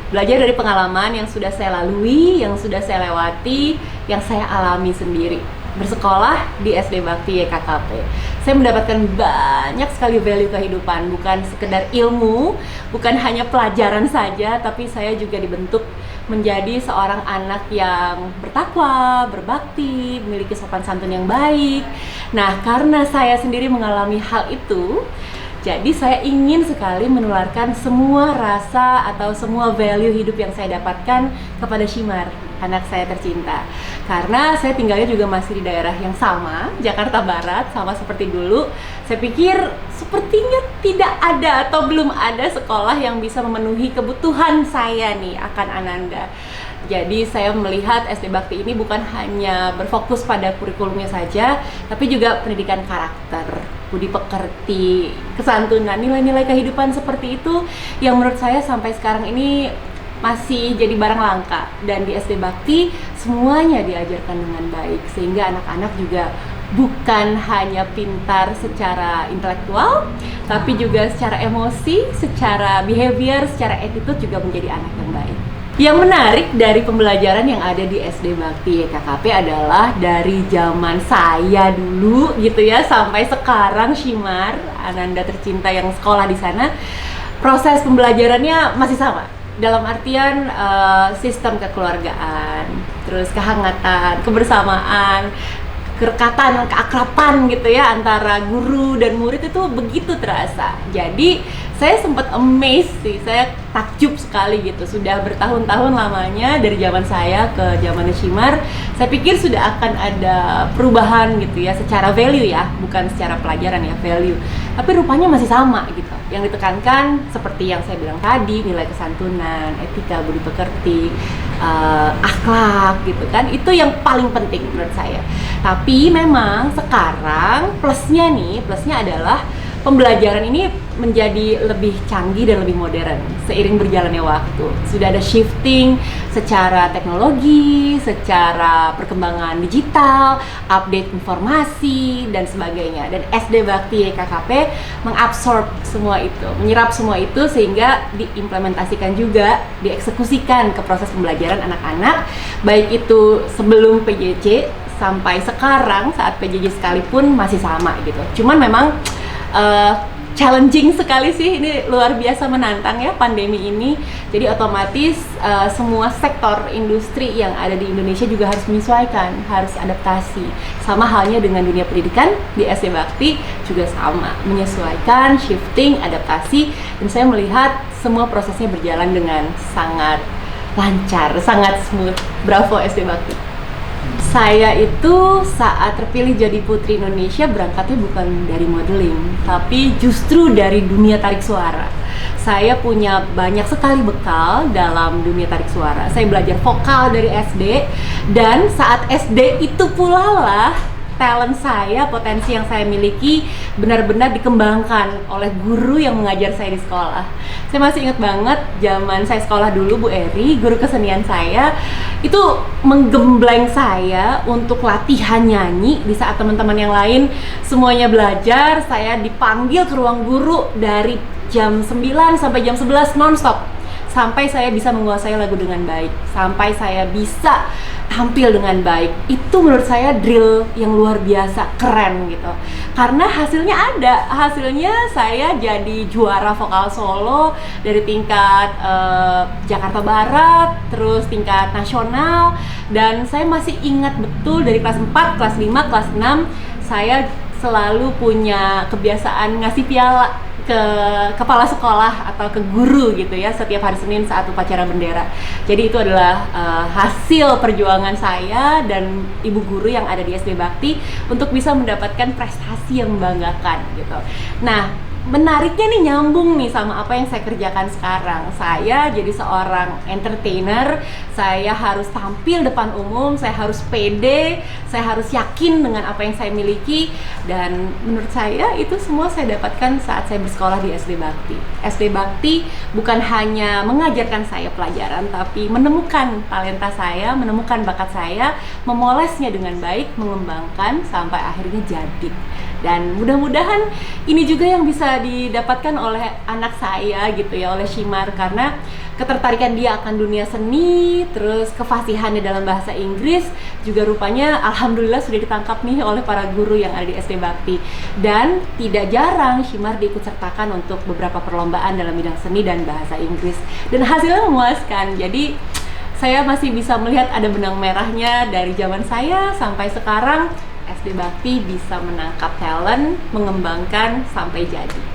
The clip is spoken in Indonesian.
Belajar dari pengalaman yang sudah saya lalui, yang sudah saya lewati, yang saya alami sendiri. Bersekolah di SD Bakti YKKP, saya mendapatkan banyak sekali value kehidupan, bukan sekedar ilmu, bukan hanya pelajaran saja, tapi saya juga dibentuk menjadi seorang anak yang bertakwa, berbakti, memiliki sopan santun yang baik. Nah, karena saya sendiri mengalami hal itu, jadi saya ingin sekali menularkan semua rasa atau semua value hidup yang saya dapatkan kepada Shimar, anak saya tercinta. Karena saya tinggalnya juga masih di daerah yang sama, Jakarta Barat, sama seperti dulu. Saya pikir sepertinya tidak ada atau belum ada sekolah yang bisa memenuhi kebutuhan saya nih akan Ananda. Jadi saya melihat SD Bakti ini bukan hanya berfokus pada kurikulumnya saja, tapi juga pendidikan karakter, budi pekerti, kesantunan, nilai-nilai kehidupan seperti itu yang menurut saya sampai sekarang ini masih jadi barang langka. Dan di SD Bakti semuanya diajarkan dengan baik, sehingga anak-anak juga bukan hanya pintar secara intelektual, tapi juga secara emosi, secara behavior, secara attitude juga menjadi anak yang baik. Yang menarik dari pembelajaran yang ada di SD Bakti YKKP adalah dari zaman saya dulu gitu ya sampai sekarang Shimar, Ananda tercinta yang sekolah di sana, proses pembelajarannya masih sama. Dalam artian sistem kekeluargaan, terus kehangatan, kebersamaan, kerekatan, keakraban gitu ya antara guru dan murid itu begitu terasa. Jadi saya sempat amazed sih, saya takjub sekali gitu. Sudah bertahun-tahun lamanya dari zaman saya ke zaman Shimar, saya pikir sudah akan ada perubahan gitu ya secara value ya, bukan secara pelajaran ya, value. Tapi rupanya masih sama gitu. Yang ditekankan seperti yang saya bilang tadi, nilai kesantunan, etika, budi pekerti, akhlak gitu kan. Itu yang paling penting menurut saya. Tapi memang sekarang plusnya adalah pembelajaran ini menjadi lebih canggih dan lebih modern seiring berjalannya waktu. Sudah ada shifting secara teknologi, secara perkembangan digital, update informasi dan sebagainya. Dan SD Bakti YKKP mengabsorb semua itu, menyerap semua itu sehingga diimplementasikan juga, dieksekusikan ke proses pembelajaran anak-anak, baik itu sebelum PJJ sampai sekarang saat PJJ sekalipun masih sama gitu. Cuman memang challenging sekali sih, ini luar biasa menantang ya pandemi ini. Jadi otomatis semua sektor industri yang ada di Indonesia juga harus menyesuaikan, harus adaptasi. Sama halnya dengan dunia pendidikan di SD Bakti juga sama, menyesuaikan, shifting, adaptasi. Dan saya melihat semua prosesnya berjalan dengan sangat lancar, sangat smooth. Bravo SD Bakti. Saya itu saat terpilih jadi Putri Indonesia berangkatnya bukan dari modeling, tapi justru dari dunia tarik suara. Saya punya banyak sekali bekal dalam dunia tarik suara. Saya belajar vokal dari SD, dan saat SD itu pula lah talent saya, potensi yang saya miliki benar-benar dikembangkan oleh guru yang mengajar saya di sekolah. Saya masih ingat banget zaman saya sekolah dulu, Bu Eri, guru kesenian saya itu menggembleng saya untuk latihan nyanyi di saat teman-teman yang lain semuanya belajar. Saya dipanggil ke ruang guru dari jam 9 sampai jam 11 nonstop, sampai saya bisa menguasai lagu dengan baik, sampai saya bisa tampil dengan baik. Itu menurut saya drill yang luar biasa keren gitu, karena hasilnya ada. Hasilnya saya jadi juara vokal solo dari tingkat Jakarta Barat, terus tingkat nasional. Dan saya masih ingat betul dari kelas 4, kelas 5, kelas 6 saya selalu punya kebiasaan ngasih piala ke kepala sekolah atau ke guru gitu ya setiap hari Senin saat upacara bendera. Jadi itu adalah hasil perjuangan saya dan ibu guru yang ada di SD Bakti untuk bisa mendapatkan prestasi yang membanggakan gitu. Nah, menariknya nih, nyambung nih sama apa yang saya kerjakan sekarang. Saya jadi seorang entertainer, saya harus tampil depan umum, saya harus pede, saya harus yakin dengan apa yang saya miliki. Dan menurut saya itu semua saya dapatkan saat saya bersekolah di SD Bakti. SD Bakti bukan hanya mengajarkan saya pelajaran, tapi menemukan talenta saya, menemukan bakat saya, memolesnya dengan baik, mengembangkan sampai akhirnya jadi. Dan mudah-mudahan ini juga yang bisa didapatkan oleh anak saya gitu ya, oleh Shimar, karena ketertarikan dia akan dunia seni, terus kefasihannya dalam bahasa Inggris juga rupanya alhamdulillah sudah ditangkap nih oleh para guru yang ada di SD Bakti. Dan tidak jarang Shimar diikut sertakan untuk beberapa perlombaan dalam bidang seni dan bahasa Inggris, dan hasilnya memuaskan. Jadi saya masih bisa melihat ada benang merahnya dari zaman saya sampai sekarang. SD Bakti bisa menangkap talent, mengembangkan sampai jadi.